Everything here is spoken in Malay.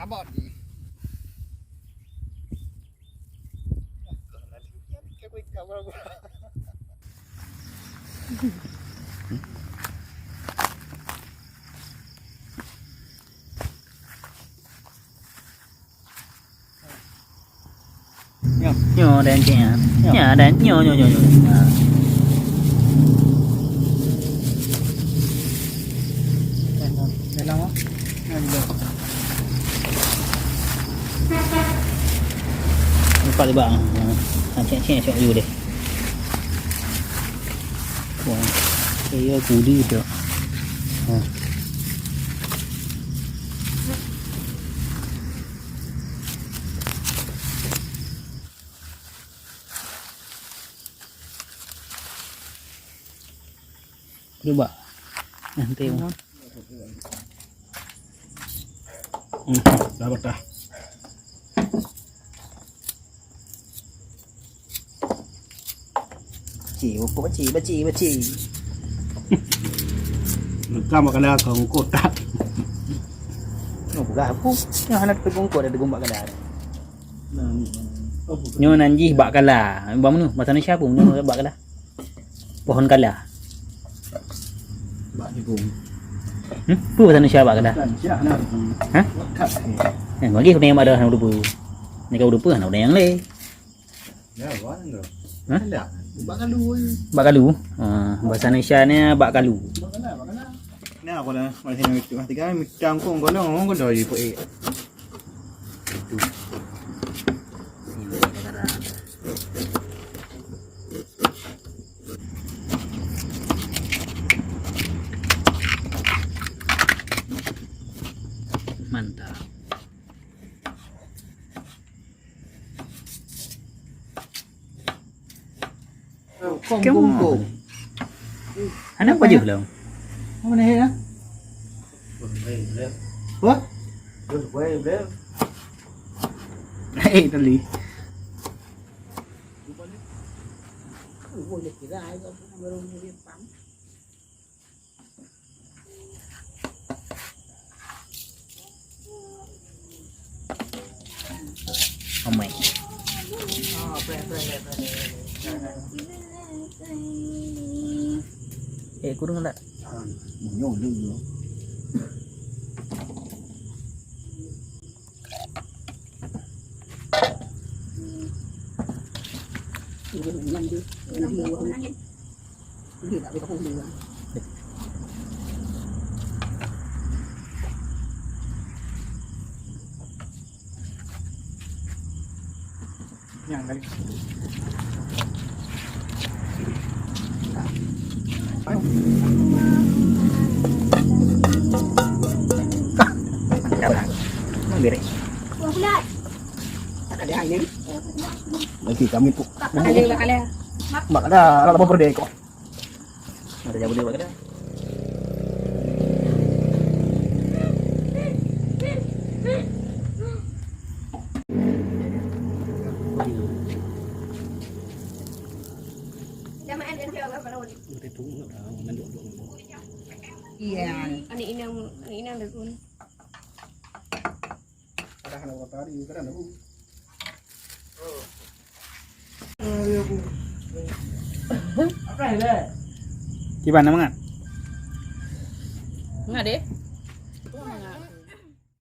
abad ni. Nyo dan cik. Ya dan nyo. Dalam ah. Nampak dia bang. Cik you deh. Wah. Saya kudi tu. Coba nanti Dapat dah. Baci. Lekam makan dah kau kotak. Bukan aku. Yang anak pegongkot ada gombak kalah. Nyo nanji bak kalah. Bang mana? Bahasa Indonesia pun nyo bak kalah. Pohon kalah. Bak ni pun. Apa bahasa Indonesia bak kalah? Ha? Bagi aku tengok ada hang lupa. Ni kau lupa hang yang lain. Ya, wan tu. Ha? Bak kalu. Bak kalu. Bahasa Indonesia ni bak kalu. Ni aku dah masih nak itu. Tiga mitang kong golong kong dah ibu eh. Itu. Mantap. Kong. Anak apa je belum? Mana ni ah? What? Tali. Omai. Kurang tak? Munyong dulu. Yang kali. Beri. Ada air ni. Lagi kami tu. Bakal. Mak ada apa berdek kok. Ada jauh dia bakal. Iya. Ani inang dah pun. Ada hal tadi kan ada. Apa ini? Di mana mangan? Enggak deh. Enggak.